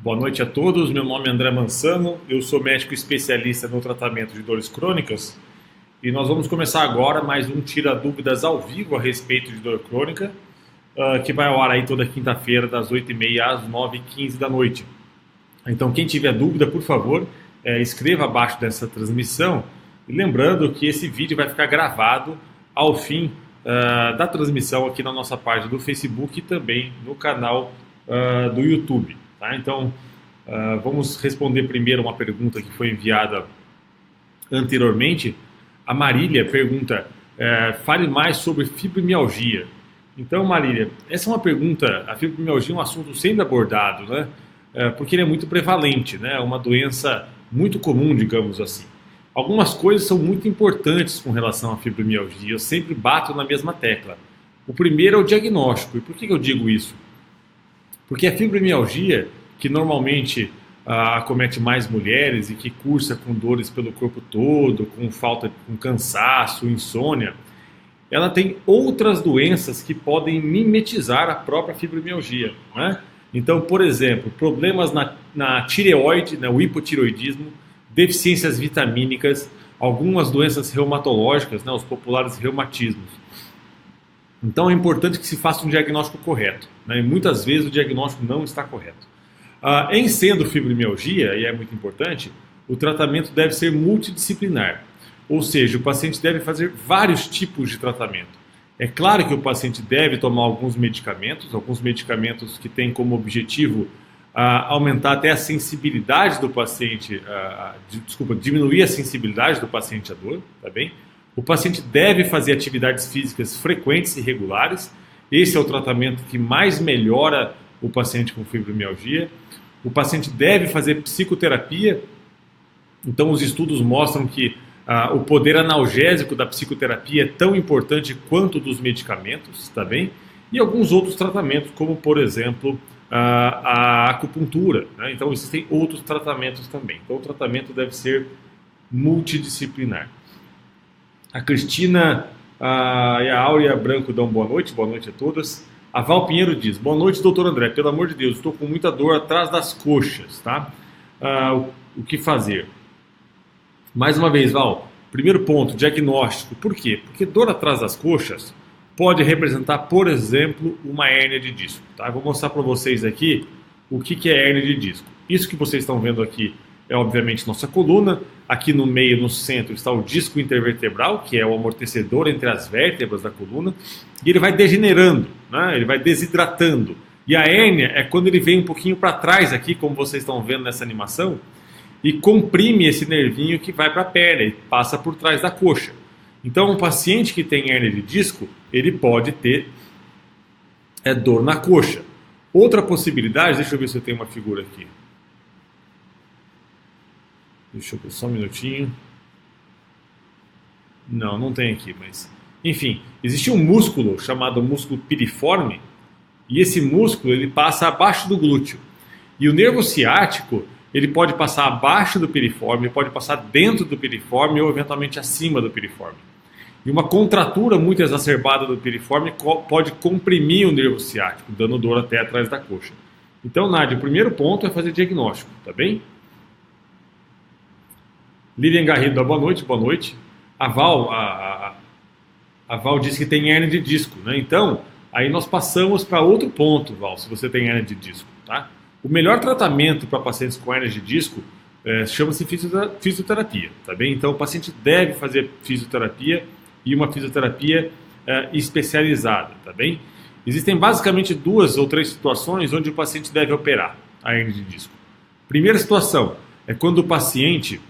Boa noite a todos, meu nome é André Mansano, eu sou médico especialista no tratamento de dores crônicas e nós vamos começar agora mais um Tira Dúvidas ao vivo a respeito de dor crônica, que vai ao ar aí toda quinta-feira das 8h30 às 9h15 da noite. Então quem tiver dúvida, por favor, escreva abaixo dessa transmissão e lembrando que esse vídeo vai ficar gravado ao fim da transmissão aqui na nossa página do Facebook e também no canal do YouTube. Tá? Então, vamos responder primeiro uma pergunta que foi enviada anteriormente. A Marília pergunta, fale mais sobre fibromialgia. Então, Marília, essa é uma pergunta, a fibromialgia é um assunto sempre abordado, né? Porque ele é muito prevalente, né? É uma doença muito comum, digamos assim. Algumas coisas são muito importantes com relação à fibromialgia, eu sempre bato na mesma tecla. O primeiro é o diagnóstico. E por que eu digo isso? Porque a fibromialgia, que normalmente acomete mais mulheres e que cursa com dores pelo corpo todo, com cansaço, insônia, ela tem outras doenças que podem mimetizar a própria fibromialgia, né? Então, por exemplo, problemas na tireoide, o hipotireoidismo, deficiências vitamínicas, algumas doenças reumatológicas, os populares reumatismos. Então é importante que se faça um diagnóstico correto, né? E muitas vezes o diagnóstico não está correto. Em sendo fibromialgia, e é muito importante, o tratamento deve ser multidisciplinar, ou seja, o paciente deve fazer vários tipos de tratamento. É claro que o paciente deve tomar alguns medicamentos que têm como objetivo aumentar até a sensibilidade do paciente, diminuir a sensibilidade do paciente à dor, tá bem? O paciente deve fazer atividades físicas frequentes e regulares. Esse é o tratamento que mais melhora o paciente com fibromialgia. O paciente deve fazer psicoterapia. Então, os estudos mostram que o poder analgésico da psicoterapia é tão importante quanto dos medicamentos, tá bem? E alguns outros tratamentos, como, por exemplo, a acupuntura, né? Então, existem outros tratamentos também. Então, o tratamento deve ser multidisciplinar. A Cristina e a Áurea Branco dão boa noite a todas. A Val Pinheiro diz, boa noite, doutor André, pelo amor de Deus, estou com muita dor atrás das coxas, tá? O que fazer? Mais uma vez, Val, primeiro ponto, diagnóstico. Por quê? Porque dor atrás das coxas pode representar, por exemplo, uma hérnia de disco, tá? Eu vou mostrar para vocês aqui o que é hérnia de disco. Isso que vocês estão vendo aqui é obviamente nossa coluna, aqui no meio, no centro, está o disco intervertebral, que é o amortecedor entre as vértebras da coluna, e ele vai degenerando, né? Ele vai desidratando. E a hérnia é quando ele vem um pouquinho para trás aqui, como vocês estão vendo nessa animação, e comprime esse nervinho que vai para a perna e passa por trás da coxa. Então, um paciente que tem hérnia de disco, ele pode ter dor na coxa. Outra possibilidade, deixa eu ver se eu tenho uma figura aqui. Deixa eu ver só um minutinho. Não tem aqui, mas... Enfim, existe um músculo chamado músculo piriforme, e esse músculo ele passa abaixo do glúteo. E o nervo ciático, ele pode passar abaixo do piriforme, pode passar dentro do piriforme ou eventualmente acima do piriforme. E uma contratura muito exacerbada do piriforme pode comprimir o nervo ciático, dando dor até atrás da coxa. Então, Nádia, o primeiro ponto é fazer diagnóstico, tá bem? Lilian Garrido dá boa noite. A Val disse que tem hérnia de disco, né? Então, aí nós passamos para outro ponto, Val, se você tem hérnia de disco, tá? O melhor tratamento para pacientes com hérnia de disco chama-se fisioterapia, tá bem? Então, o paciente deve fazer fisioterapia e uma fisioterapia especializada, tá bem? Existem basicamente 2 ou 3 situações onde o paciente deve operar a hérnia de disco. Primeira situação é quando o paciente,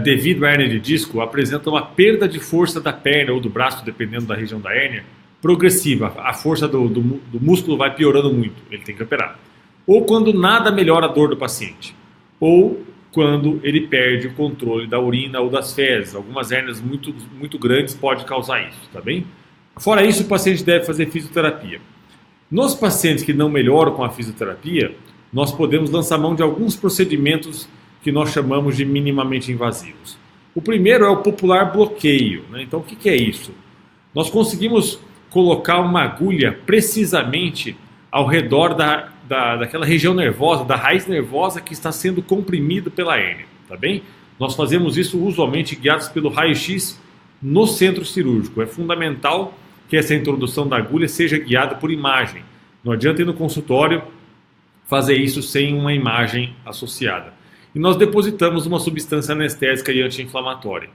devido à hérnia de disco, apresenta uma perda de força da perna ou do braço, dependendo da região da hérnia, progressiva. A força do músculo vai piorando muito, ele tem que operar. Ou quando nada melhora a dor do paciente. Ou quando ele perde o controle da urina ou das fezes. Algumas hérnias muito, muito grandes podem causar isso, tá bem? Fora isso, o paciente deve fazer fisioterapia. Nos pacientes que não melhoram com a fisioterapia, nós podemos lançar mão de alguns procedimentos que nós chamamos de minimamente invasivos. O primeiro é o popular bloqueio, né? Então, o que é isso? Nós conseguimos colocar uma agulha precisamente ao redor daquela região nervosa, da raiz nervosa que está sendo comprimido pela hérnia, tá bem? Nós fazemos isso usualmente guiados pelo raio-x no centro cirúrgico. É fundamental que essa introdução da agulha seja guiada por imagem. Não adianta ir no consultório fazer isso sem uma imagem associada. E nós depositamos uma substância anestésica e anti-inflamatória.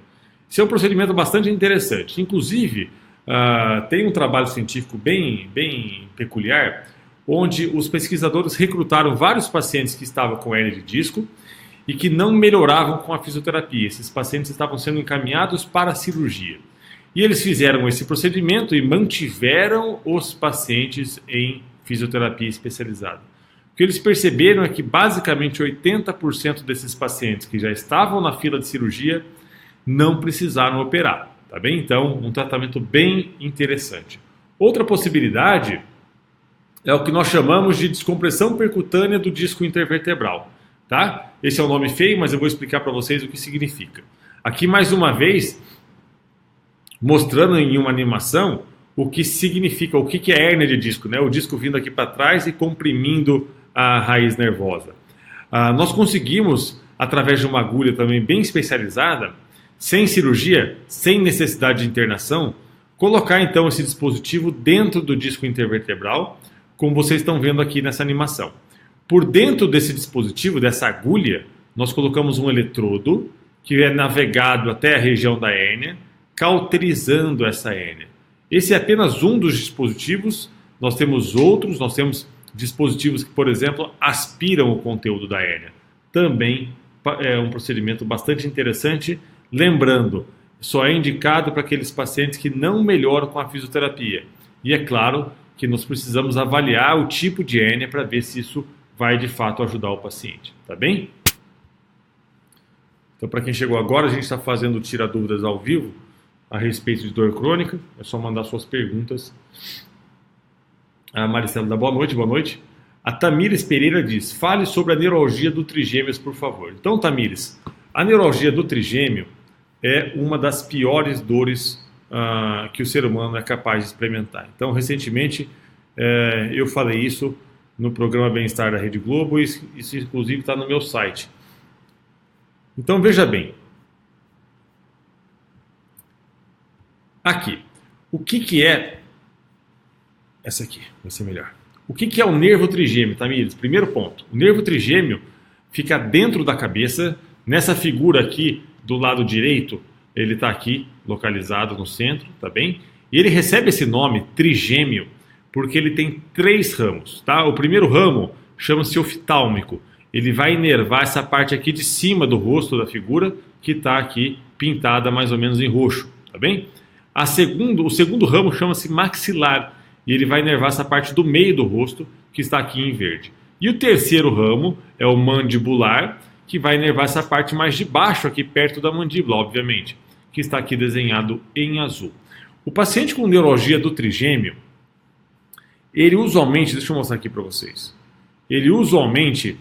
Esse é um procedimento bastante interessante. Inclusive, tem um trabalho científico bem peculiar, onde os pesquisadores recrutaram vários pacientes que estavam com hérnia de disco e que não melhoravam com a fisioterapia. Esses pacientes estavam sendo encaminhados para a cirurgia. E eles fizeram esse procedimento e mantiveram os pacientes em fisioterapia especializada. O que eles perceberam é que basicamente 80% desses pacientes que já estavam na fila de cirurgia não precisaram operar, tá bem? Então, um tratamento bem interessante. Outra possibilidade é o que nós chamamos de descompressão percutânea do disco intervertebral, tá? Esse é um nome feio, mas eu vou explicar para vocês o que significa. Aqui, mais uma vez, mostrando em uma animação o que significa, o que é hérnia de disco, né? O disco vindo aqui para trás e comprimindo a raiz nervosa. Nós conseguimos, através de uma agulha também bem especializada, sem cirurgia, sem necessidade de internação, colocar então esse dispositivo dentro do disco intervertebral, como vocês estão vendo aqui nessa animação. Por dentro desse dispositivo, dessa agulha, nós colocamos um eletrodo que é navegado até a região da hérnia, cauterizando essa hérnia. Esse é apenas um dos dispositivos, nós temos outros, nós temos dispositivos que, por exemplo, aspiram o conteúdo da hérnia. Também é um procedimento bastante interessante, lembrando, só é indicado para aqueles pacientes que não melhoram com a fisioterapia. E é claro que nós precisamos avaliar o tipo de hérnia para ver se isso vai de fato ajudar o paciente, tá bem? Então, para quem chegou agora, a gente está fazendo o Tira Dúvidas ao vivo a respeito de dor crônica. É só mandar suas perguntas. A Maricela dá boa noite, boa noite. A Tamires Pereira diz, fale sobre a neuralgia do trigêmeos, por favor. Então, Tamires, a neuralgia do trigêmeo é uma das piores dores que o ser humano é capaz de experimentar. Então, recentemente, eu falei isso no programa Bem-Estar da Rede Globo, e isso inclusive está no meu site. Então, veja bem. Aqui, o que é... Essa aqui, vai ser melhor. O que é o nervo trigêmeo, Tamires? Primeiro ponto, o nervo trigêmeo fica dentro da cabeça, nessa figura aqui do lado direito, ele está aqui, localizado no centro, tá bem? E ele recebe esse nome, trigêmeo, porque ele tem 3 ramos, tá? O primeiro ramo chama-se oftálmico. Ele vai inervar essa parte aqui de cima do rosto da figura, que está aqui pintada mais ou menos em roxo, tá bem? O segundo ramo chama-se maxilar, e ele vai inervar essa parte do meio do rosto, que está aqui em verde. E o terceiro ramo é o mandibular, que vai inervar essa parte mais de baixo, aqui perto da mandíbula, obviamente, que está aqui desenhado em azul. O paciente com neuralgia do trigêmeo, ele usualmente, deixa eu mostrar aqui para vocês, ele usualmente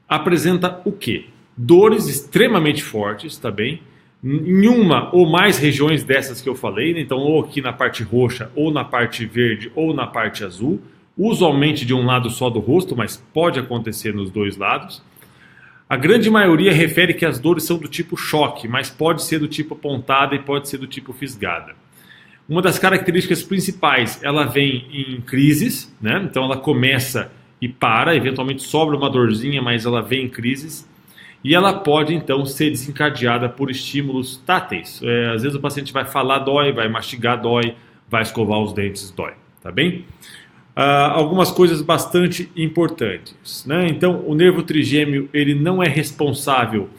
apresenta o quê? Dores extremamente fortes, tá bem? Em uma ou mais regiões dessas que eu falei, né? Então ou aqui na parte roxa, ou na parte verde, ou na parte azul, usualmente de um lado só do rosto, mas pode acontecer nos 2 lados. A grande maioria refere que as dores são do tipo choque, mas pode ser do tipo pontada e pode ser do tipo fisgada. Uma das características principais, ela vem em crises, né? Então ela começa e para, eventualmente sobra uma dorzinha, mas ela vem em crises. E ela pode, então, ser desencadeada por estímulos táteis. Às vezes o paciente vai falar, dói, vai mastigar, dói, vai escovar os dentes, dói. Tá bem? Algumas coisas bastante importantes, né? Então, o nervo trigêmeo ele não é responsável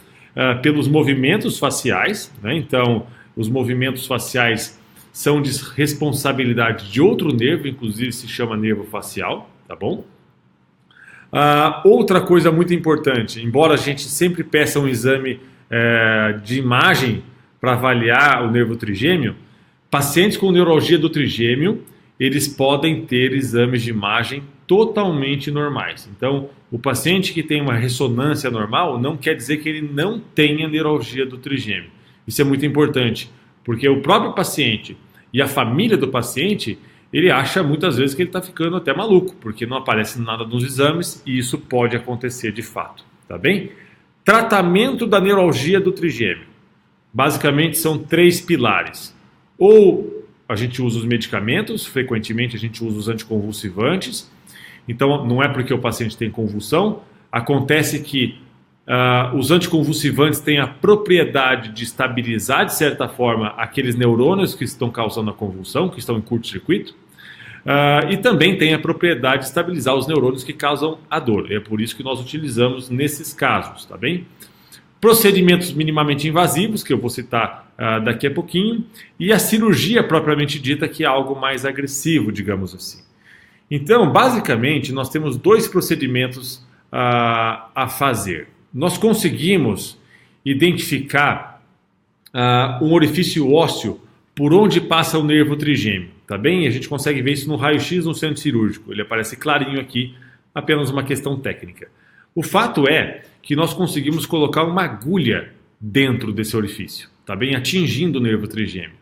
pelos movimentos faciais, né? Então, os movimentos faciais são de responsabilidade de outro nervo, inclusive se chama nervo facial, tá bom? Outra coisa muito importante, embora a gente sempre peça um exame de imagem para avaliar o nervo trigêmeo, pacientes com neuralgia do trigêmeo, eles podem ter exames de imagem totalmente normais. Então, o paciente que tem uma ressonância normal não quer dizer que ele não tenha neuralgia do trigêmeo. Isso é muito importante, porque o próprio paciente e a família do paciente, ele acha muitas vezes que ele está ficando até maluco, porque não aparece nada nos exames e isso pode acontecer de fato, tá bem? Tratamento da neuralgia do trigêmeo. Basicamente são 3 pilares. Ou a gente usa os medicamentos, frequentemente a gente usa os anticonvulsivantes. Então não é porque o paciente tem convulsão, acontece que os anticonvulsivantes têm a propriedade de estabilizar, de certa forma, aqueles neurônios que estão causando a convulsão, que estão em curto-circuito, e também tem a propriedade de estabilizar os neurônios que causam a dor. É por isso que nós utilizamos nesses casos, tá bem? Procedimentos minimamente invasivos, que eu vou citar daqui a pouquinho, e a cirurgia propriamente dita, que é algo mais agressivo, digamos assim. Então, basicamente, nós temos 2 procedimentos a fazer. Nós conseguimos identificar um orifício ósseo por onde passa o nervo trigêmeo, tá bem? A gente consegue ver isso no raio-x no centro cirúrgico. Ele aparece clarinho aqui, apenas uma questão técnica. O fato é que nós conseguimos colocar uma agulha dentro desse orifício, tá bem? Atingindo o nervo trigêmeo.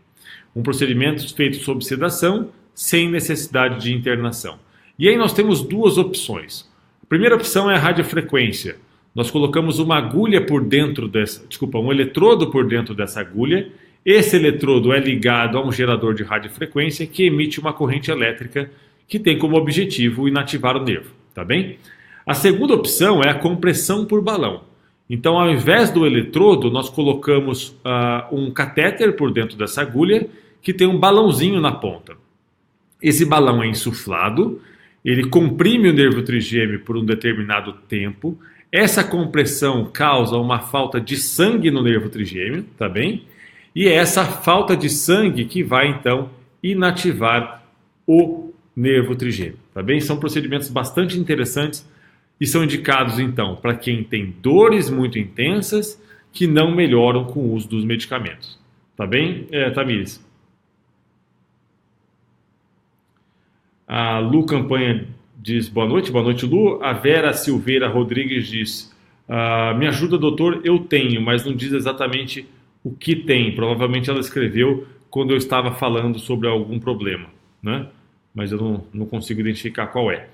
Um procedimento feito sob sedação, sem necessidade de internação. E aí nós temos 2 opções. A primeira opção é a radiofrequência. Nós colocamos uma agulha por dentro um eletrodo por dentro dessa agulha. Esse eletrodo é ligado a um gerador de radiofrequência que emite uma corrente elétrica que tem como objetivo inativar o nervo, tá bem? A segunda opção é a compressão por balão. Então, ao invés do eletrodo, nós colocamos um catéter por dentro dessa agulha que tem um balãozinho na ponta. Esse balão é insuflado, ele comprime o nervo trigêmeo por um determinado tempo. Essa compressão causa uma falta de sangue no nervo trigêmeo, tá bem? E é essa falta de sangue que vai, então, inativar o nervo trigêmeo, tá bem? São procedimentos bastante interessantes e são indicados, então, para quem tem dores muito intensas que não melhoram com o uso dos medicamentos, tá bem, Tamires? A Lu Campanha diz boa noite Lu. A Vera Silveira Rodrigues diz, me ajuda doutor, eu tenho, mas não diz exatamente o que tem. Provavelmente ela escreveu quando eu estava falando sobre algum problema, né? Mas eu não consigo identificar qual é.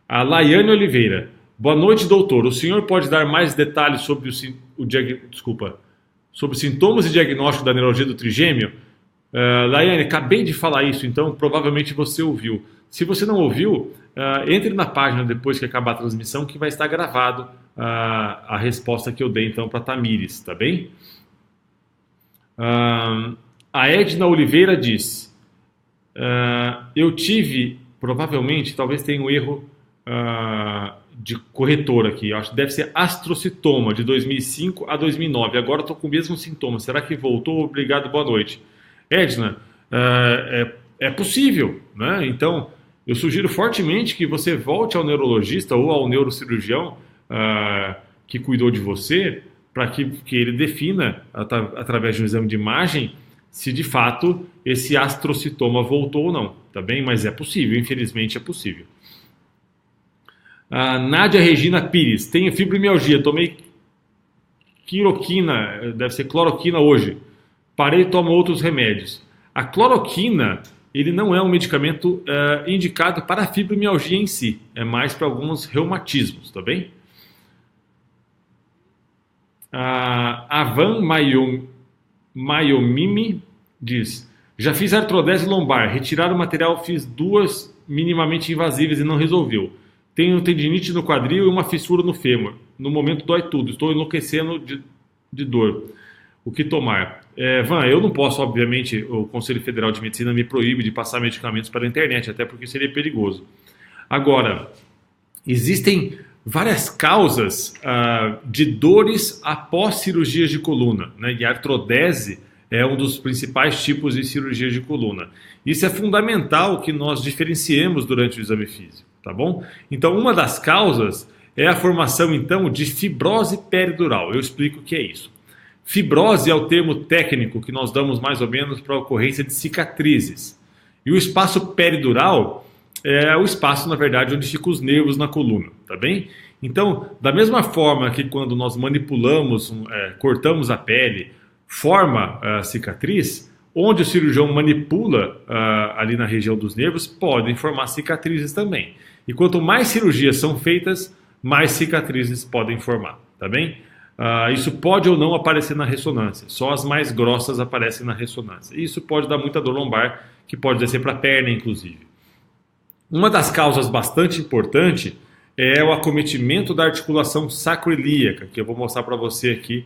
A Laiane Oliveira, boa noite doutor, o senhor pode dar mais detalhes sobre sobre sintomas e diagnóstico da neuralgia do trigêmeo? Laiane, acabei de falar isso, então provavelmente você ouviu. Se você não ouviu, entre na página depois que acabar a transmissão, que vai estar gravado a resposta que eu dei então para Tamires, tá bem? A Edna Oliveira diz, eu tive, provavelmente, talvez tenha um erro de corretor aqui, eu acho que deve ser astrocitoma de 2005 a 2009, agora estou com o mesmo sintoma, será que voltou? Obrigado, boa noite. Edna, é possível, né? Então, eu sugiro fortemente que você volte ao neurologista ou ao neurocirurgião que cuidou de você, para que ele defina, através de um exame de imagem, se de fato esse astrocitoma voltou ou não, tá bem? Mas é possível, infelizmente é possível. Nádia Regina Pires, tenho fibromialgia, tomei cloroquina, deve ser cloroquina hoje, parei e tomo outros remédios. A cloroquina, ele não é um medicamento indicado para a fibromialgia em si, é mais para alguns reumatismos, tá bem? A Van Mayomimi diz, já fiz artrodese lombar, retirar o material, fiz 2 minimamente invasivas e não resolveu. Tenho tendinite no quadril e uma fissura no fêmur. No momento dói tudo, estou enlouquecendo de dor. O que tomar? Van, eu não posso, obviamente, o Conselho Federal de Medicina me proíbe de passar medicamentos pela internet, até porque seria perigoso. Agora, existem várias causas de dores após cirurgias de coluna, né? E a artrodese é um dos principais tipos de cirurgia de coluna. Isso é fundamental que nós diferenciemos durante o exame físico, tá bom? Então, uma das causas é a formação, então, de fibrose peridural. Eu explico o que é isso. Fibrose é o termo técnico que nós damos mais ou menos para a ocorrência de cicatrizes. E o espaço peridural é o espaço, na verdade, onde ficam os nervos na coluna, tá bem? Então, da mesma forma que quando nós manipulamos, cortamos a pele, forma a cicatriz, onde o cirurgião manipula ali na região dos nervos, podem formar cicatrizes também. E quanto mais cirurgias são feitas, mais cicatrizes podem formar, tá bem? Isso pode ou não aparecer na ressonância, só as mais grossas aparecem na ressonância. Isso pode dar muita dor lombar, que pode descer para a perna, inclusive. Uma das causas bastante importante é o acometimento da articulação sacroiliaca, que eu vou mostrar para você aqui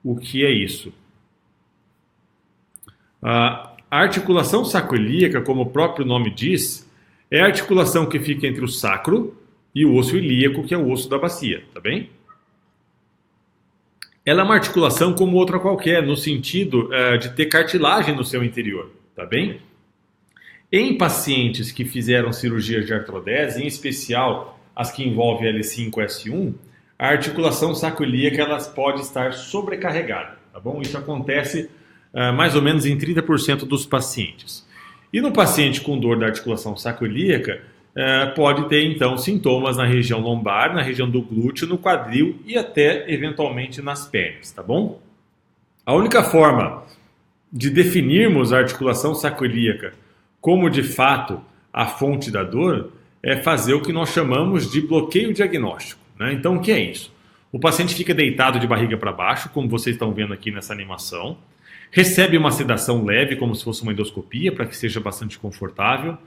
o que é isso. A articulação sacroiliaca, como o próprio nome diz, é a articulação que fica entre o sacro e o osso ilíaco, que é o osso da bacia, tá bem? Ela é uma articulação como outra qualquer, no sentido de ter cartilagem no seu interior, tá bem? Em pacientes que fizeram cirurgias de artrodese, em especial as que envolvem L5-S1, a articulação sacroiliaca ela pode estar sobrecarregada, tá bom? Isso acontece mais ou menos em 30% dos pacientes. E no paciente com dor da articulação sacroiliaca, pode ter então sintomas na região lombar, na região do glúteo, no quadril e até eventualmente nas pernas, tá bom? A única forma de definirmos a articulação sacroiliaca como de fato a fonte da dor é fazer o que nós chamamos de bloqueio diagnóstico, né? Então o que é isso? O paciente fica deitado de barriga para baixo, como vocês estão vendo aqui nessa animação, recebe uma sedação leve, como se fosse uma endoscopia, para que seja bastante confortável.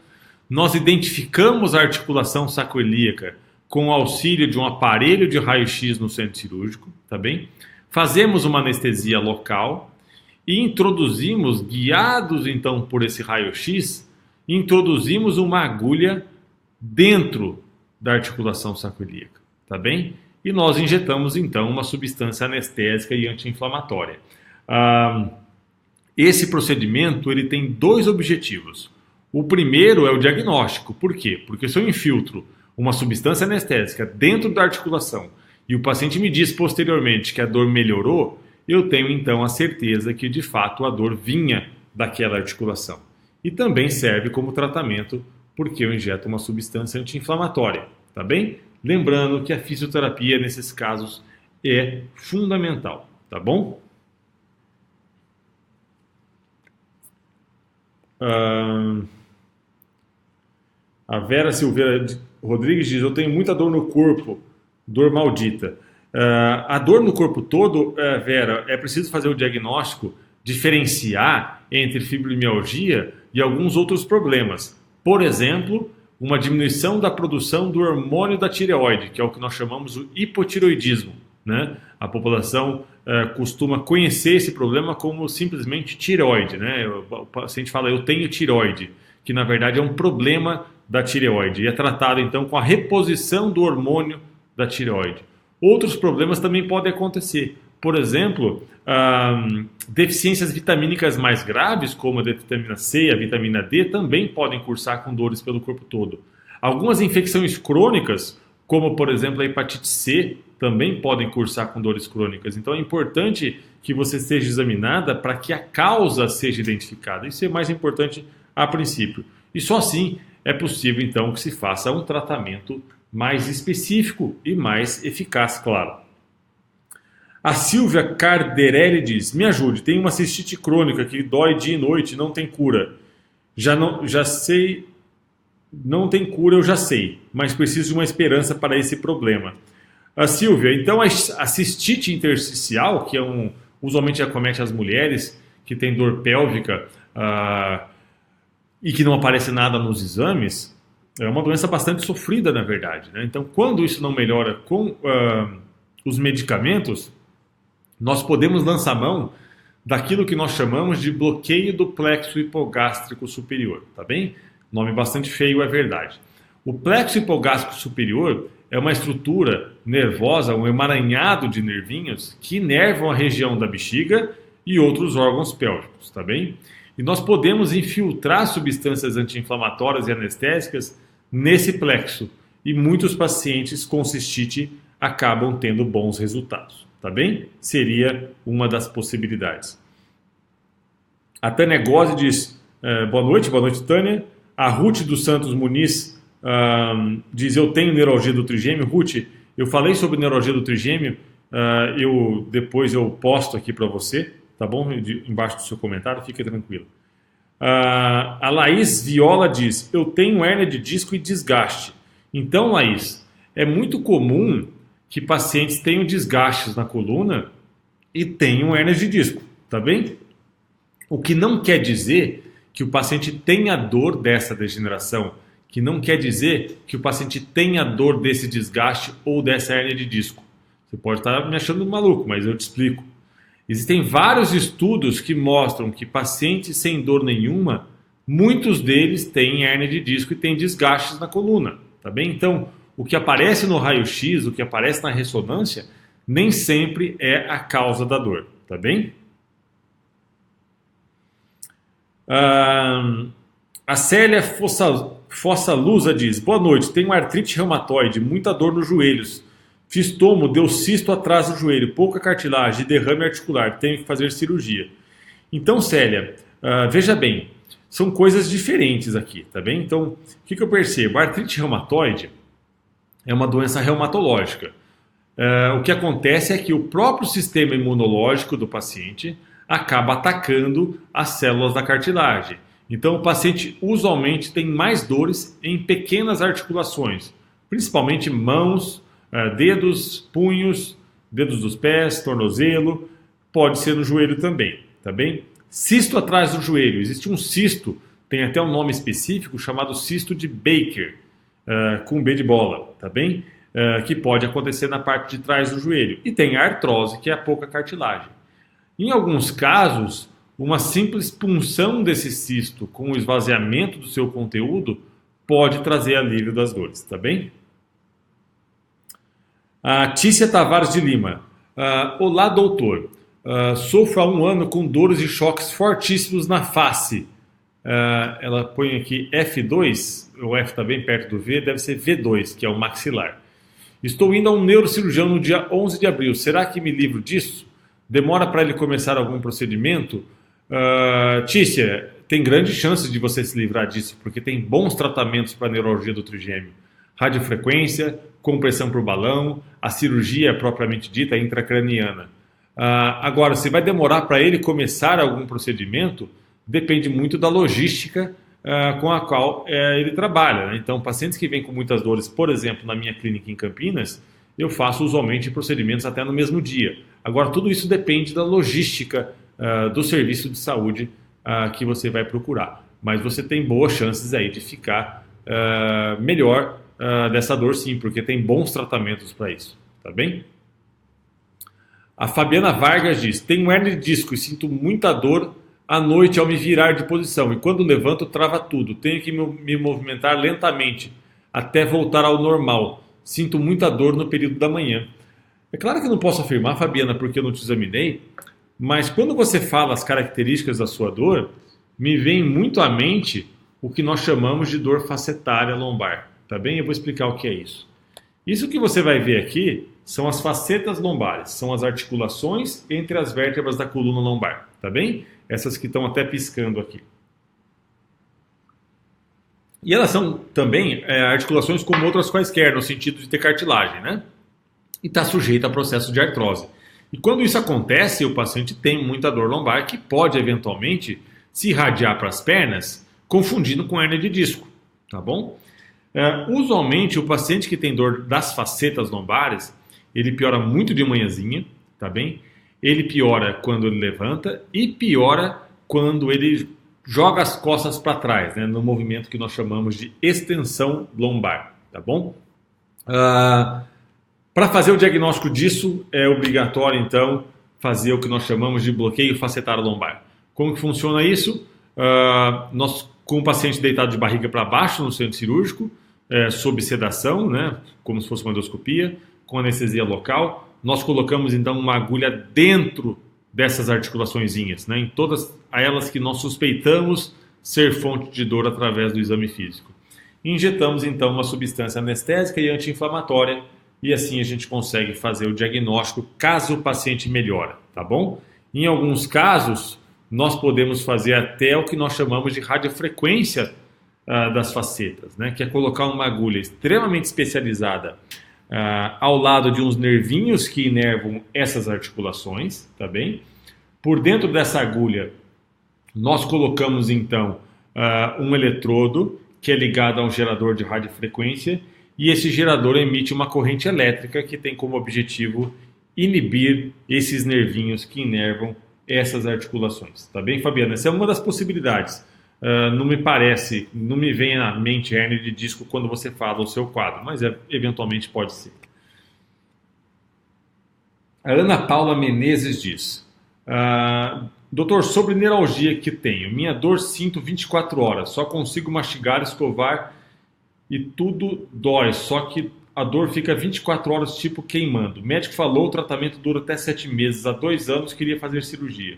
Nós identificamos a articulação sacroiliaca com o auxílio de um aparelho de raio-x no centro cirúrgico, tá bem? Fazemos uma anestesia local e introduzimos, guiados então por esse raio-x, introduzimos uma agulha dentro da articulação sacroiliaca, tá bem? E nós injetamos então uma substância anestésica e anti-inflamatória. Esse procedimento ele tem dois objetivos. O primeiro é o diagnóstico. Por quê? Porque se eu infiltro uma substância anestésica dentro da articulação e o paciente me diz posteriormente que a dor melhorou, eu tenho então a certeza que de fato a dor vinha daquela articulação. E também serve como tratamento porque eu injeto uma substância anti-inflamatória, tá bem? Lembrando que a fisioterapia nesses casos é fundamental, tá bom? A Vera Silveira Rodrigues diz: eu tenho muita dor no corpo, dor maldita. A dor no corpo todo, Vera, é preciso fazer o diagnóstico, diferenciar entre fibromialgia e alguns outros problemas. Por exemplo, uma diminuição da produção do hormônio da tireoide, que é o que nós chamamos de hipotireoidismo, né? A população costuma conhecer esse problema como simplesmente tireoide, né? O paciente fala, eu tenho tireoide, que na verdade é um problema da tireoide e é tratado então com a reposição do hormônio da tireoide. Outros problemas também podem acontecer. Por exemplo, deficiências vitamínicas mais graves, como a vitamina C e a vitamina D, também podem cursar com dores pelo corpo todo. Algumas infecções crônicas, como por exemplo a hepatite C, também podem cursar com dores crônicas. Então é importante que você seja examinada para que a causa seja identificada. Isso é mais importante a princípio. E só assim é possível então que se faça um tratamento mais específico e mais eficaz, claro. A Silvia Carderelli diz: me ajude, tenho uma cistite crônica que dói dia e noite, não tem cura. Já sei, não tem cura, eu já sei, mas preciso de uma esperança para esse problema. A Silvia, então a cistite intersticial, que usualmente acomete as mulheres que têm dor pélvica e que não aparece nada nos exames, é uma doença bastante sofrida, na verdade, né? Então, quando isso não melhora com os medicamentos, nós podemos lançar mão daquilo que nós chamamos de bloqueio do plexo hipogástrico superior, tá bem? Nome bastante feio, é verdade. O plexo hipogástrico superior é uma estrutura nervosa, um emaranhado de nervinhos que inervam a região da bexiga e outros órgãos pélvicos, tá bem? E nós podemos infiltrar substâncias anti-inflamatórias e anestésicas nesse plexo. E muitos pacientes com cistite acabam tendo bons resultados, tá bem? Seria uma das possibilidades. A Tânia Gozzi diz, boa noite Tânia. A Ruth dos Santos Muniz diz, eu tenho neuralgia do trigêmeo. Ruth, eu falei sobre neuralgia do trigêmeo, depois eu posto aqui para você, tá bom? Embaixo do seu comentário, fica tranquilo. A Laís Viola diz: eu tenho hérnia de disco e desgaste. Então, Laís, é muito comum que pacientes tenham desgastes na coluna e tenham hérnia de disco, tá bem? O que não quer dizer que o paciente tenha dor dessa degeneração, que não quer dizer que o paciente tenha dor desse desgaste ou dessa hérnia de disco. Você pode estar me achando maluco, mas eu te explico. Existem vários estudos que mostram que pacientes sem dor nenhuma, muitos deles têm hérnia de disco e têm desgastes na coluna, tá bem? Então, o que aparece no raio-x, o que aparece na ressonância, nem sempre é a causa da dor, tá bem? A Célia Fossa Lusa diz: boa noite, tenho artrite reumatoide, muita dor nos joelhos. Fiz tomo, deu cisto atrás do joelho, pouca cartilagem, derrame articular, tenho que fazer cirurgia. Então, Célia, veja bem, são coisas diferentes aqui, tá bem? Então, o que eu percebo? A artrite reumatoide é uma doença reumatológica. O que acontece é que o próprio sistema imunológico do paciente acaba atacando as células da cartilagem. Então, o paciente usualmente tem mais dores em pequenas articulações, principalmente mãos, dedos, punhos, dedos dos pés, tornozelo, pode ser no joelho também, tá bem? Cisto atrás do joelho, existe um cisto, tem até um nome específico chamado cisto de Baker, com B de bola, tá bem? Que pode acontecer na parte de trás do joelho. E tem a artrose, que é a pouca cartilagem. Em alguns casos, uma simples punção desse cisto com o esvaziamento do seu conteúdo pode trazer alívio das dores, tá bem? A Tícia Tavares de Lima. Olá, doutor. Sofro há 1 ano com dores e choques fortíssimos na face. Ela põe aqui F2, o F está bem perto do V, deve ser V2, que é o maxilar. Estou indo a um neurocirurgião no dia 11 de abril. Será que me livro disso? Demora para ele começar algum procedimento? Tícia, tem grandes chances de você se livrar disso, porque tem bons tratamentos para neuralgia do trigêmeo. Radiofrequência, compressão por balão, a cirurgia propriamente dita intracraniana. Agora, se vai demorar para ele começar algum procedimento, depende muito da logística com a qual ele trabalha, né? Então, pacientes que vêm com muitas dores, por exemplo, na minha clínica em Campinas, eu faço usualmente procedimentos até no mesmo dia. Agora, tudo isso depende da logística do serviço de saúde que você vai procurar. Mas você tem boas chances aí de ficar melhor dessa dor, sim, porque tem bons tratamentos para isso, tá bem? A Fabiana Vargas diz: tenho hérnia de disco e sinto muita dor à noite ao me virar de posição, e quando levanto trava tudo, tenho que me movimentar lentamente até voltar ao normal, sinto muita dor no período da manhã. É claro que eu não posso afirmar, Fabiana, porque eu não te examinei, mas quando você fala as características da sua dor, me vem muito à mente o que nós chamamos de dor facetária lombar, tá bem? Eu vou explicar o que é isso. Isso que você vai ver aqui são as facetas lombares, são as articulações entre as vértebras da coluna lombar, tá bem? Essas que estão até piscando aqui. E elas são também articulações como outras quaisquer, no sentido de ter cartilagem, né? E está sujeita a processo de artrose. E quando isso acontece, o paciente tem muita dor lombar que pode eventualmente se irradiar para as pernas, confundindo com hérnia de disco, tá bom? Usualmente, o paciente que tem dor das facetas lombares, ele piora muito de manhãzinha, tá bem? Ele piora quando ele levanta e piora quando ele joga as costas para trás, né? No movimento que nós chamamos de extensão lombar, tá bom? Para fazer o diagnóstico disso, é obrigatório, então, fazer o que nós chamamos de bloqueio facetário lombar. Como que funciona isso? Nós, com o paciente deitado de barriga para baixo no centro cirúrgico, sob sedação, né, como se fosse uma endoscopia, com anestesia local, nós colocamos, então, uma agulha dentro dessas articulaçõezinhas, né, em todas elas que nós suspeitamos ser fonte de dor através do exame físico. Injetamos, então, uma substância anestésica e anti-inflamatória, e assim a gente consegue fazer o diagnóstico caso o paciente melhore, tá bom? Em alguns casos, nós podemos fazer até o que nós chamamos de radiofrequência das facetas, né? Que é colocar uma agulha extremamente especializada ao lado de uns nervinhos que inervam essas articulações, tá bem? Por dentro dessa agulha, nós colocamos então um eletrodo que é ligado a um gerador de radiofrequência e esse gerador emite uma corrente elétrica que tem como objetivo inibir esses nervinhos que inervam essas articulações. Tá bem, Fabiana? Essa é uma das possibilidades. Não me parece, não me vem à mente hérnia de disco quando você fala o seu quadro, mas eventualmente pode ser. A Ana Paula Menezes diz: doutor, sobre neuralgia que tenho, minha dor sinto 24 horas, só consigo mastigar, escovar e tudo dói, só que a dor fica 24 horas tipo queimando. O médico falou o tratamento dura até 7 meses, há 2 anos queria fazer cirurgia.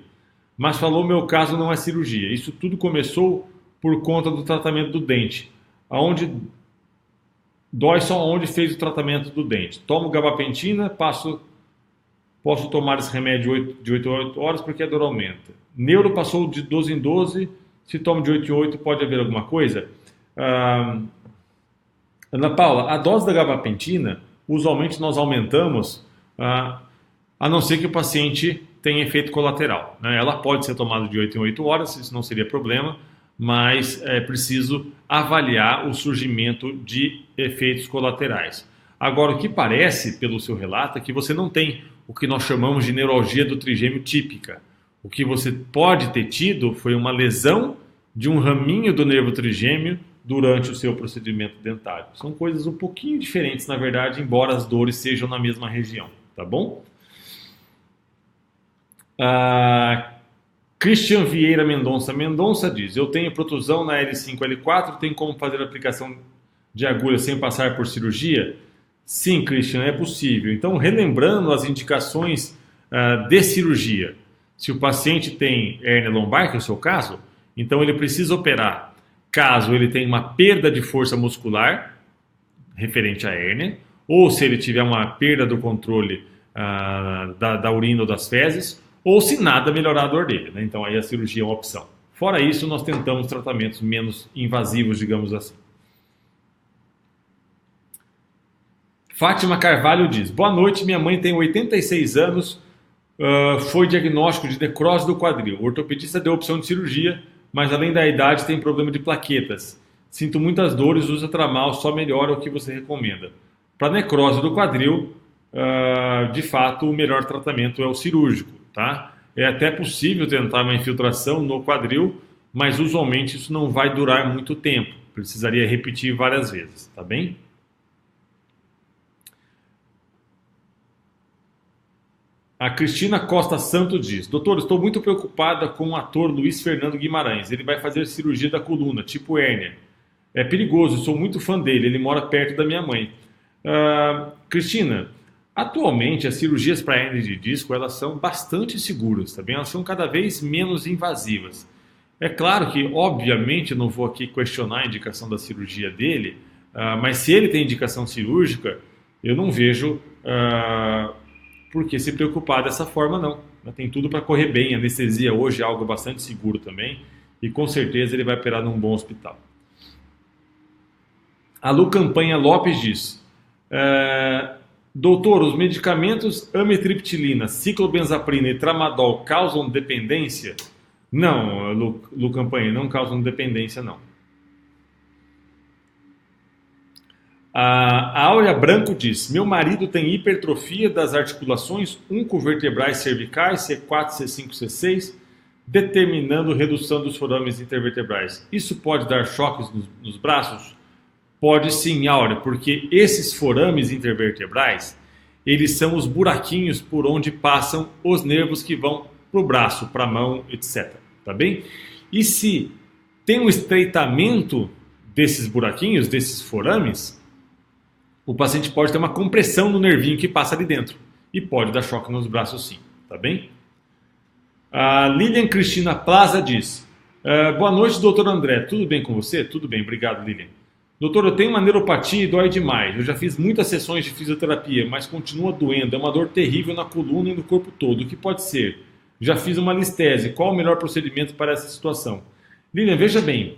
Mas falou meu caso não é cirurgia. Isso tudo começou por conta do tratamento do dente. Aonde dói só onde fez o tratamento do dente. Tomo gabapentina, posso tomar esse remédio de 8 a 8 horas porque a dor aumenta. Neuro passou de 12 em 12, se tomo de 8 em 8 pode haver alguma coisa? Ana Paula, a dose da gabapentina, usualmente nós aumentamos, a não ser que o paciente tenha efeito colateral, né? Ela pode ser tomada de 8 em 8 horas, isso não seria problema, mas é preciso avaliar o surgimento de efeitos colaterais. Agora, o que parece, pelo seu relato, é que você não tem o que nós chamamos de neuralgia do trigêmeo típica. O que você pode ter tido foi uma lesão de um raminho do nervo trigêmeo durante o seu procedimento dentário. São coisas um pouquinho diferentes, na verdade, embora as dores sejam na mesma região, tá bom? Christian Vieira Mendonça diz: eu tenho protusão na L5-L4, tem como fazer a aplicação de agulha sem passar por cirurgia? Sim, Christian, é possível. Então, relembrando as indicações de cirurgia, se o paciente tem hérnia lombar, que é o seu caso, então ele precisa operar caso ele tenha uma perda de força muscular referente à hérnia, ou se ele tiver uma perda do controle da urina ou das fezes, ou se nada melhorar a dor dele, né? Então aí a cirurgia é uma opção. Fora isso, nós tentamos tratamentos menos invasivos, digamos assim. Fátima Carvalho diz: boa noite, minha mãe tem 86 anos, foi diagnóstico de necrose do quadril. O ortopedista deu opção de cirurgia, mas além da idade tem problema de plaquetas. Sinto muitas dores, usa tramal, só melhora o que você recomenda. Para necrose do quadril, de fato, o melhor tratamento é o cirúrgico. Tá? É até possível tentar uma infiltração no quadril, mas usualmente isso não vai durar muito tempo. Precisaria repetir várias vezes, tá bem? A Cristina Costa Santos diz: doutor, estou muito preocupada com o ator Luiz Fernando Guimarães. Ele vai fazer cirurgia da coluna, tipo hérnia. É perigoso, sou muito fã dele, ele mora perto da minha mãe. Cristina, atualmente as cirurgias para hérnia de disco elas são bastante seguras, tá bem? Elas são cada vez menos invasivas. É claro que, obviamente, eu não vou aqui questionar a indicação da cirurgia dele, mas se ele tem indicação cirúrgica, eu não vejo por que se preocupar dessa forma, não. Tem tudo para correr bem. A anestesia hoje é algo bastante seguro também e com certeza ele vai operar num bom hospital. A Lu Campanha Lopes diz: doutor, os medicamentos amitriptilina, ciclobenzaprina e tramadol causam dependência? Não, Lu Campanha, não causam dependência, não. A Áurea Branco diz: meu marido tem hipertrofia das articulações uncovertebrais cervicais, C4, C5, C6, determinando redução dos forames intervertebrais. Isso pode dar choques nos braços? Pode sim, Áurea, porque esses forames intervertebrais, eles são os buraquinhos por onde passam os nervos que vão para o braço, para a mão, etc. Tá bem? E se tem um estreitamento desses buraquinhos, desses forames, o paciente pode ter uma compressão no nervinho que passa ali dentro. E pode dar choque nos braços sim, tá bem? A Lilian Cristina Plaza diz: boa noite, doutor André. Tudo bem com você? Tudo bem, obrigado, Lilian. Doutor, eu tenho uma neuropatia e dói demais. Eu já fiz muitas sessões de fisioterapia, mas continua doendo. É uma dor terrível na coluna e no corpo todo. O que pode ser? Já fiz uma listese. Qual o melhor procedimento para essa situação? Lilian, veja bem.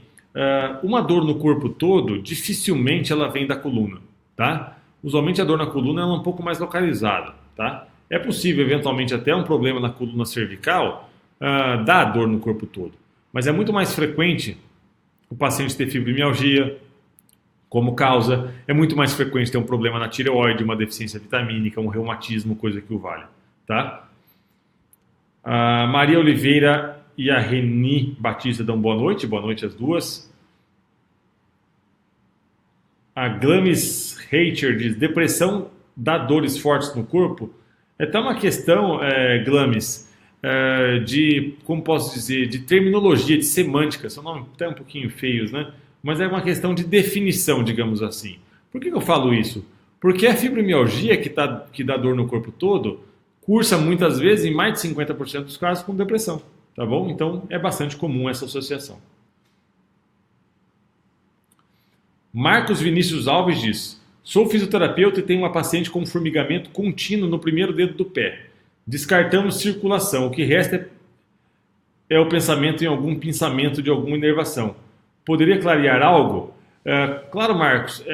Uma dor no corpo todo, dificilmente ela vem da coluna. Tá? Usualmente a dor na coluna é um pouco mais localizada. Tá? É possível, eventualmente, até um problema na coluna cervical, dá dor no corpo todo. Mas é muito mais frequente o paciente ter fibromialgia como causa, é muito mais frequente ter um problema na tireoide, uma deficiência vitamínica, um reumatismo, coisa que o vale. Tá? A Maria Oliveira e a Reni Batista dão boa noite às duas. A Glamis Hatcher diz, depressão dá dores fortes no corpo? É até uma questão, Glamis, de, como posso dizer, de terminologia, de semântica, são nomes até um pouquinho feios, né? Mas é uma questão de definição, digamos assim. Por que eu falo isso? Porque a fibromialgia que dá dor no corpo todo cursa muitas vezes, em mais de 50% dos casos, com depressão, tá bom? Então é bastante comum essa associação. Marcos Vinícius Alves diz, sou fisioterapeuta e tenho uma paciente com formigamento contínuo no primeiro dedo do pé. Descartamos circulação, o que resta é o pensamento em algum pinçamento de alguma inervação. Poderia clarear algo? Claro, Marcos,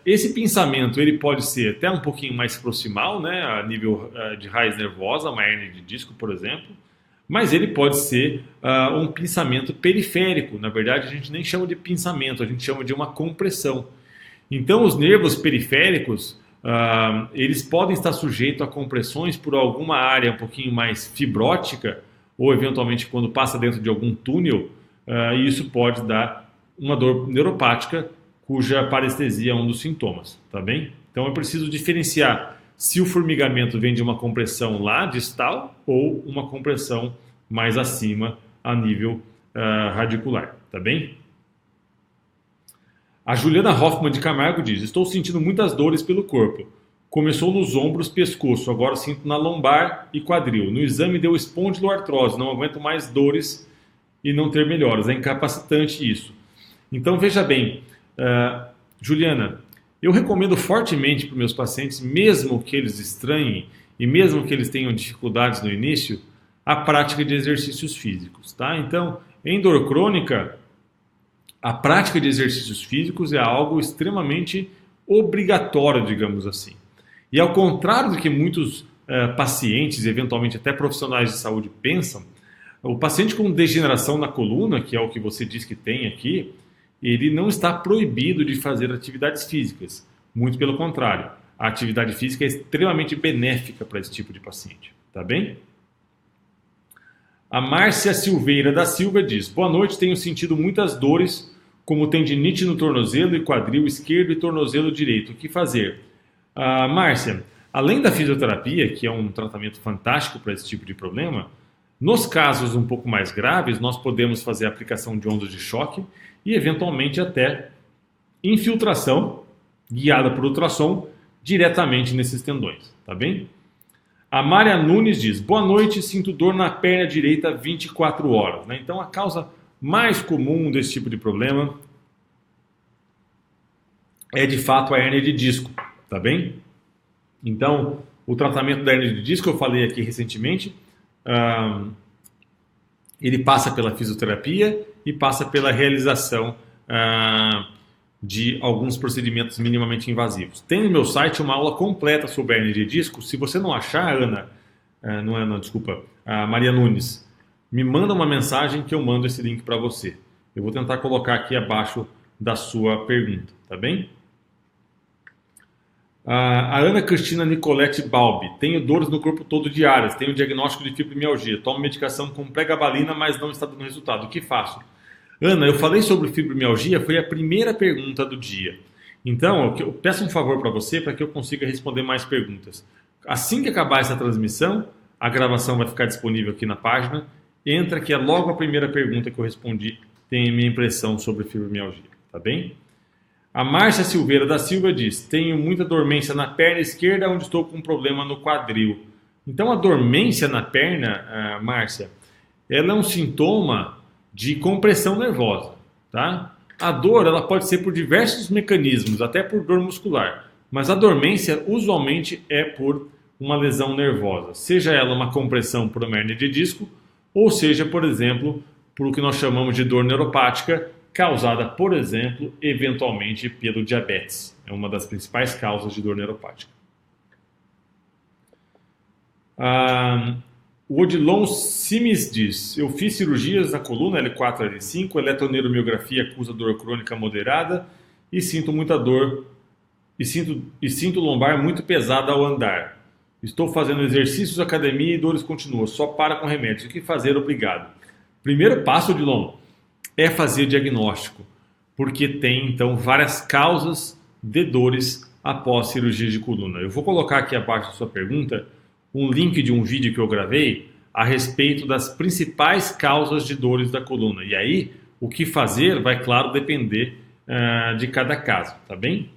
esse pinçamento ele pode ser até um pouquinho mais proximal, né, a nível de raiz nervosa, uma hérnia de disco, por exemplo, mas ele pode ser um pinçamento periférico. Na verdade, a gente nem chama de pinçamento, a gente chama de uma compressão. Então, os nervos periféricos, eles podem estar sujeitos a compressões por alguma área um pouquinho mais fibrótica, ou eventualmente quando passa dentro de algum túnel, e isso pode dar uma dor neuropática, cuja parestesia é um dos sintomas, tá bem? Então é preciso diferenciar se o formigamento vem de uma compressão lá distal ou uma compressão mais acima a nível radicular, tá bem? A Juliana Hoffman de Camargo diz, estou sentindo muitas dores pelo corpo. Começou nos ombros, pescoço, agora sinto na lombar e quadril. No exame deu espondiloartrose, não aguento mais dores e não ter melhoras. É incapacitante isso. Então, veja bem, Juliana, eu recomendo fortemente para os meus pacientes, mesmo que eles estranhem e mesmo que eles tenham dificuldades no início, a prática de exercícios físicos, tá? Então, em dor crônica, a prática de exercícios físicos é algo extremamente obrigatório, digamos assim. E ao contrário do que muitos pacientes, eventualmente até profissionais de saúde pensam, o paciente com degeneração na coluna, que é o que você diz que tem aqui, ele não está proibido de fazer atividades físicas. Muito pelo contrário, a atividade física é extremamente benéfica para esse tipo de paciente. Tá bem? A Márcia Silveira da Silva diz, boa noite, tenho sentido muitas dores, como tendinite no tornozelo e quadril esquerdo e tornozelo direito. O que fazer? Márcia, além da fisioterapia, que é um tratamento fantástico para esse tipo de problema, nos casos um pouco mais graves, nós podemos fazer a aplicação de ondas de choque e, eventualmente, até infiltração guiada por ultrassom diretamente nesses tendões, tá bem? A Mária Nunes diz, boa noite, sinto dor na perna direita 24 horas. Né? Então, a causa mais comum desse tipo de problema é, de fato, a hérnia de disco, tá bem? Então, o tratamento da hérnia de disco, eu falei aqui recentemente, ele passa pela fisioterapia e passa pela realização de alguns procedimentos minimamente invasivos. Tem no meu site uma aula completa sobre a hérnia de disco. Se você não achar, Maria Nunes, me manda uma mensagem que eu mando esse link para você. Eu vou tentar colocar aqui abaixo da sua pergunta, tá bem? A Ana Cristina Nicolette Balbi, tenho dores no corpo todo diárias, tenho diagnóstico de fibromialgia, tomo medicação com pregabalina, mas não está dando resultado. O que faço? Ana, eu falei sobre fibromialgia, foi a primeira pergunta do dia. Então, eu peço um favor para você para que eu consiga responder mais perguntas. Assim que acabar essa transmissão, a gravação vai ficar disponível aqui na página. Entra que é logo a primeira pergunta que eu respondi, tem a minha impressão sobre fibromialgia, tá bem? A Márcia Silveira da Silva diz, tenho muita dormência na perna esquerda, onde estou com um problema no quadril. Então, a dormência na perna, Márcia, ela é um sintoma de compressão nervosa, tá? A dor, ela pode ser por diversos mecanismos, até por dor muscular, mas a dormência usualmente é por uma lesão nervosa, seja ela uma compressão por uma hérnia de disco, ou seja, por exemplo, por o que nós chamamos de dor neuropática, causada, por exemplo, eventualmente pelo diabetes. É uma das principais causas de dor neuropática. O Odilon Simes diz: eu fiz cirurgias na coluna L4, L5, eletroneuromiografia acusa dor crônica moderada e sinto muita dor e sinto lombar muito pesada ao andar. Estou fazendo exercícios, academia e dores continuam. Só para com remédios. O que fazer? Obrigado. Primeiro passo, Odilon, é fazer diagnóstico, porque tem então várias causas de dores após cirurgia de coluna. Eu vou colocar aqui abaixo da sua pergunta um link de um vídeo que eu gravei a respeito das principais causas de dores da coluna. E aí, o que fazer vai, claro, depender de cada caso, tá bem?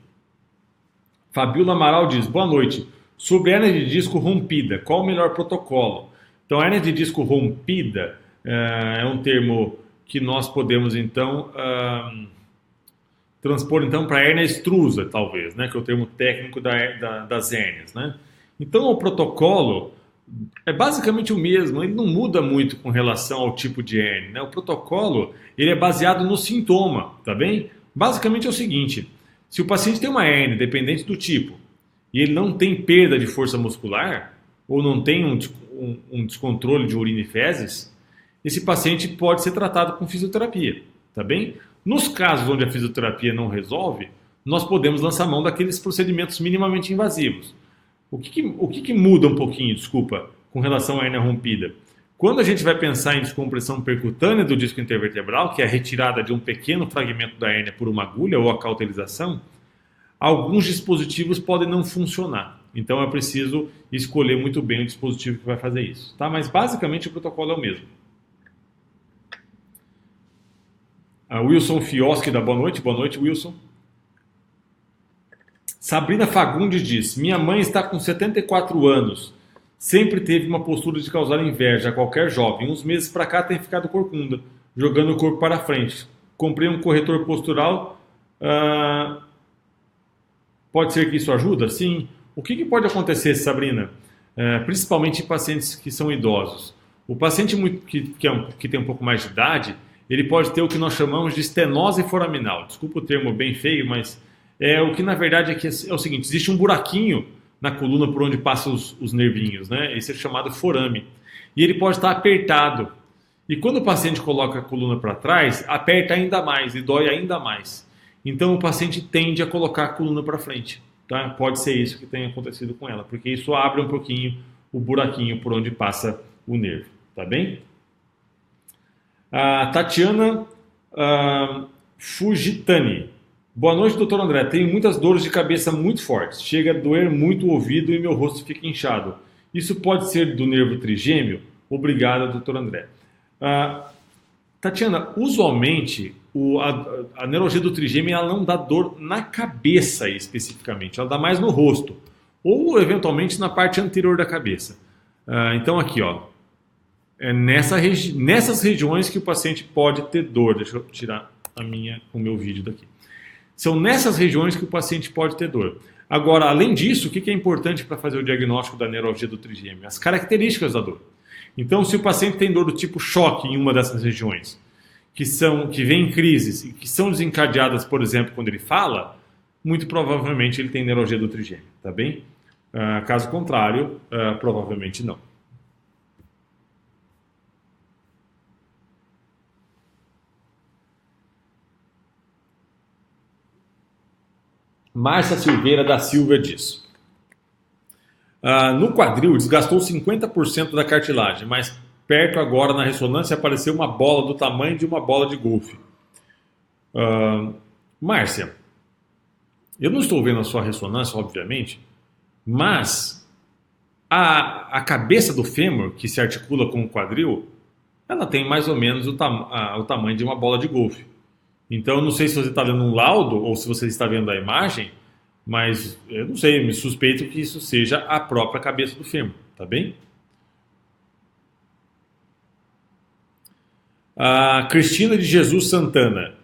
Fabiola Amaral diz: boa noite. Sobre hernia de disco rompida, qual o melhor protocolo? Então, a hernia de disco rompida é um termo que nós podemos, então, transpor então, para hernia extrusa, talvez, né? Que é o termo técnico das hérnias, né? Então, o protocolo é basicamente o mesmo, ele não muda muito com relação ao tipo de hérnia, né? O protocolo ele é baseado no sintoma, tá bem? Basicamente é o seguinte: se o paciente tem uma hérnia, dependente do tipo, e ele não tem perda de força muscular, ou não tem um descontrole de urina e fezes, esse paciente pode ser tratado com fisioterapia, tá bem? Nos casos onde a fisioterapia não resolve, nós podemos lançar mão daqueles procedimentos minimamente invasivos. O que muda um pouquinho, desculpa, com relação à hérnia rompida? Quando a gente vai pensar em descompressão percutânea do disco intervertebral, que é a retirada de um pequeno fragmento da hérnia por uma agulha ou a cauterização, alguns dispositivos podem não funcionar. Então é preciso escolher muito bem o dispositivo que vai fazer isso, tá? Mas basicamente o protocolo é o mesmo. A Wilson Fioschi dá boa noite. Boa noite, Wilson. Sabrina Fagundes diz: minha mãe está com 74 anos. Sempre teve uma postura de causar inveja a qualquer jovem. Uns meses para cá tem ficado corcunda, jogando o corpo para frente. Comprei um corretor postural. Pode ser que isso ajuda? Sim. O que pode acontecer, Sabrina? Principalmente em pacientes que são idosos. O paciente que tem um pouco mais de idade, ele pode ter o que nós chamamos de estenose foraminal. Desculpa o termo bem feio, mas o que na verdade é o seguinte: existe um buraquinho na coluna por onde passam os nervinhos, né? Esse é chamado forame. E ele pode estar apertado. E quando o paciente coloca a coluna para trás, aperta ainda mais e dói ainda mais. Então o paciente tende a colocar a coluna para frente. Tá? Pode ser isso que tenha acontecido com ela, porque isso abre um pouquinho o buraquinho por onde passa o nervo. Tá bem? A Tatiana Fujitani. Boa noite, doutor André. Tenho muitas dores de cabeça muito fortes. Chega a doer muito o ouvido e meu rosto fica inchado. Isso pode ser do nervo trigêmeo? Obrigado, doutor André. Tatiana, usualmente a neuralgia do trigêmeo ela não dá dor na cabeça especificamente. Ela dá mais no rosto. Ou, eventualmente, na parte anterior da cabeça. Então, aqui, ó. É nessas regiões que o paciente pode ter dor. Deixa eu tirar o meu vídeo daqui. São nessas regiões que o paciente pode ter dor. Agora, além disso, o que é importante para fazer o diagnóstico da neuralgia do trigêmeo? As características da dor. Então, se o paciente tem dor do tipo choque em uma dessas regiões, que vem em crises e que são desencadeadas, por exemplo, quando ele fala, muito provavelmente ele tem neuralgia do trigêmeo, tá bem? Caso contrário, provavelmente não. Márcia Silveira da Silva diz: no quadril desgastou 50% da cartilagem, mas perto agora na ressonância apareceu uma bola do tamanho de uma bola de golfe. Márcia, eu não estou vendo a sua ressonância, obviamente, mas a cabeça do fêmur, que se articula com o quadril, ela tem mais ou menos o tamanho de uma bola de golfe. Então, eu não sei se você está vendo um laudo ou se você está vendo a imagem, mas eu não sei, me suspeito que isso seja a própria cabeça do fêmur, tá bem? A Cristina de Jesus Santana.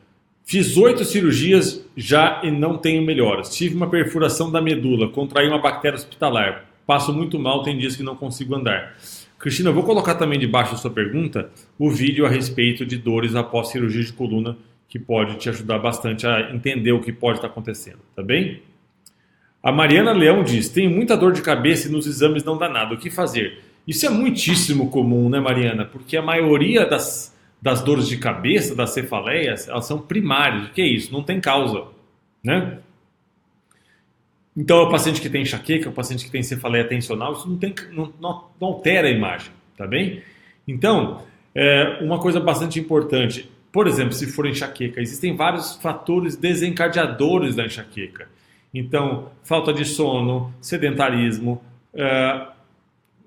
Fiz 8 cirurgias já e não tenho melhoras. Tive uma perfuração da medula, contraí uma bactéria hospitalar. Passo muito mal, tem dias que não consigo andar. Cristina, eu vou colocar também debaixo da sua pergunta o vídeo a respeito de dores após cirurgia de coluna, que pode te ajudar bastante a entender o que pode estar acontecendo, tá bem? A Mariana Leão diz: tenho muita dor de cabeça e nos exames não dá nada. O que fazer? Isso é muitíssimo comum, né, Mariana? Porque a maioria das dores de cabeça, das cefaleias, elas são primárias. O que é isso? Não tem causa, né? Então, o paciente que tem enxaqueca, o paciente que tem cefaleia tensional, isso não altera a imagem, tá bem? Então, uma coisa bastante importante, por exemplo, se for enxaqueca, existem vários fatores desencadeadores da enxaqueca. Então, falta de sono, sedentarismo,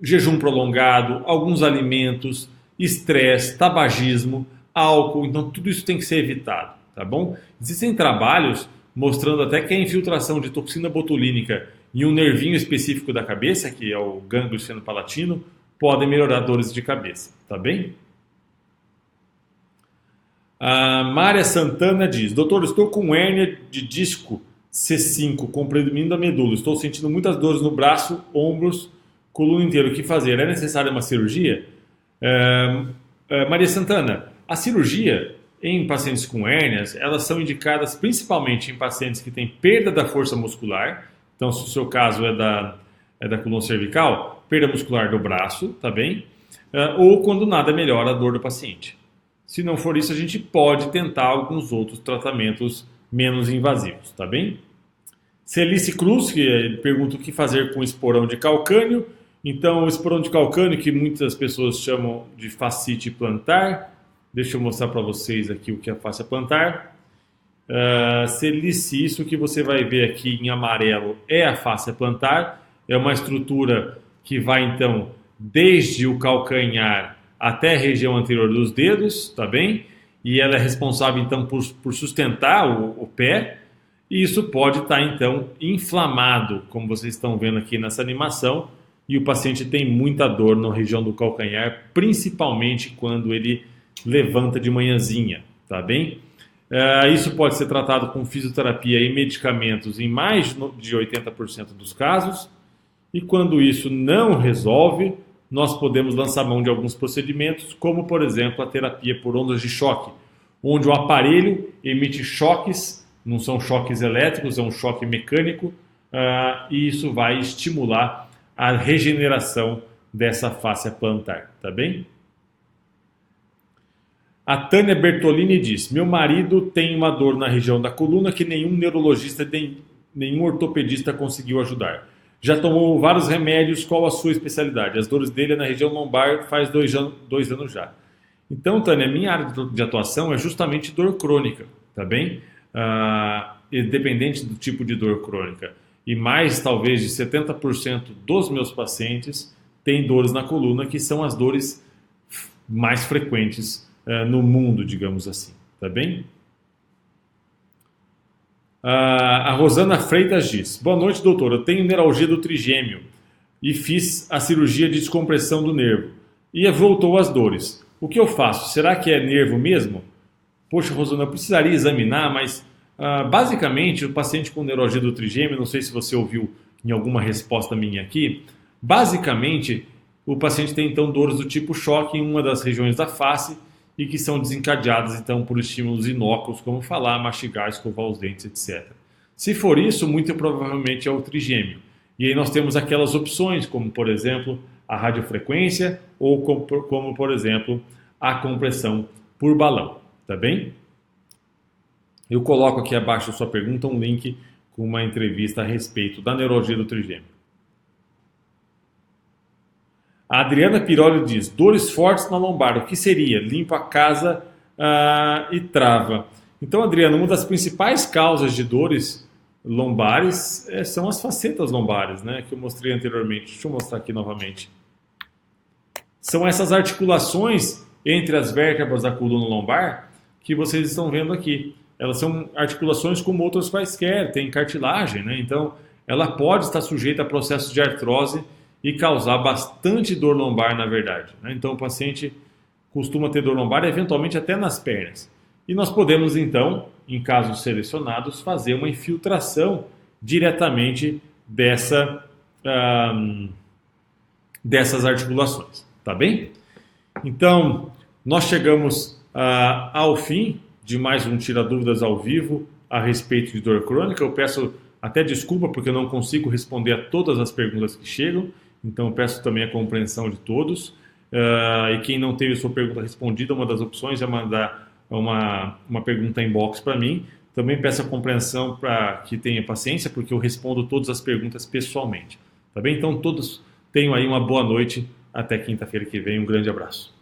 jejum prolongado, alguns alimentos, estresse, tabagismo, álcool, então tudo isso tem que ser evitado, tá bom? Existem trabalhos mostrando até que a infiltração de toxina botulínica em um nervinho específico da cabeça, que é o gânglio esfenopalatino, podem melhorar dores de cabeça, tá bem? A Mária Santana diz: doutor, estou com hérnia de disco C5 comprimindo a medula, estou sentindo muitas dores no braço, ombros, coluna inteira, o que fazer? É necessária uma cirurgia? Maria Santana, a cirurgia em pacientes com hérnias, elas são indicadas principalmente em pacientes que têm perda da força muscular. Então, se o seu caso é da coluna cervical, perda muscular do braço, tá bem? Ou quando nada melhora a dor do paciente. Se não for isso, a gente pode tentar alguns outros tratamentos menos invasivos, tá bem? Celice Cruz, que pergunta o que fazer com esporão de calcânio. Então, o esporão de calcânio, que muitas pessoas chamam de fascite plantar. Deixa eu mostrar para vocês aqui o que é a fáscia plantar. Celice, isso que você vai ver aqui em amarelo é a fáscia plantar. É uma estrutura que vai, então, desde o calcanhar até a região anterior dos dedos, tá bem? E ela é responsável, então, por sustentar o pé. E isso pode estar, então, inflamado, como vocês estão vendo aqui nessa animação. E o paciente tem muita dor na região do calcanhar, principalmente quando ele levanta de manhãzinha, tá bem? Isso pode ser tratado com fisioterapia e medicamentos em mais de 80% dos casos. E quando isso não resolve, nós podemos lançar mão de alguns procedimentos, como, por exemplo, a terapia por ondas de choque, onde o aparelho emite choques, não são choques elétricos, é um choque mecânico, e isso vai estimular a regeneração dessa fáscia plantar, tá bem? A Tânia Bertolini diz: meu marido tem uma dor na região da coluna que nenhum neurologista, nenhum ortopedista conseguiu ajudar. Já tomou vários remédios, qual a sua especialidade? As dores dele é na região lombar faz 2 anos já. Então, Tânia, minha área de atuação é justamente dor crônica, tá bem? Independente do tipo de dor crônica. E mais, talvez, de 70% dos meus pacientes têm dores na coluna, que são as dores mais frequentes no mundo, digamos assim, tá bem? A Rosana Freitas diz: boa noite, doutor, eu tenho neuralgia do trigêmeo e fiz a cirurgia de descompressão do nervo e voltou as dores. O que eu faço? Será que é nervo mesmo? Poxa, Rosana, eu precisaria examinar, mas basicamente o paciente com neuralgia do trigêmeo, não sei se você ouviu em alguma resposta minha aqui, basicamente o paciente tem então dores do tipo choque em uma das regiões da face e que são desencadeadas então por estímulos inócuos, como falar, mastigar, escovar os dentes, etc. Se for isso, muito provavelmente é o trigêmeo. E aí nós temos aquelas opções, como por exemplo a radiofrequência ou como por exemplo a compressão por balão, tá bem? Eu coloco aqui abaixo da sua pergunta um link com uma entrevista a respeito da neurologia do trigêmeo. A Adriana Piroli diz: dores fortes na lombar, o que seria? Limpa a casa e trava. Então, Adriana, uma das principais causas de dores lombares são as facetas lombares, né, que eu mostrei anteriormente. Deixa eu mostrar aqui novamente. São essas articulações entre as vértebras da coluna lombar que vocês estão vendo aqui. Elas são articulações como outras quaisquer, tem cartilagem, né? Então ela pode estar sujeita a processos de artrose e causar bastante dor lombar, na verdade, né? Então o paciente costuma ter dor lombar, eventualmente até nas pernas. E nós podemos então, em casos selecionados, fazer uma infiltração diretamente dessas articulações, tá bem? Então, nós chegamos ao fim de mais um Tira Dúvidas ao vivo a respeito de dor crônica. Eu peço até desculpa porque eu não consigo responder a todas as perguntas que chegam Então eu peço também a compreensão de todos. E quem não teve a sua pergunta respondida, uma das opções é mandar uma pergunta inbox para mim. Também peço a compreensão para que tenha paciência, porque eu respondo todas as perguntas pessoalmente. Tá bem? Então todos tenham aí uma boa noite. Até quinta-feira que vem. Um grande abraço.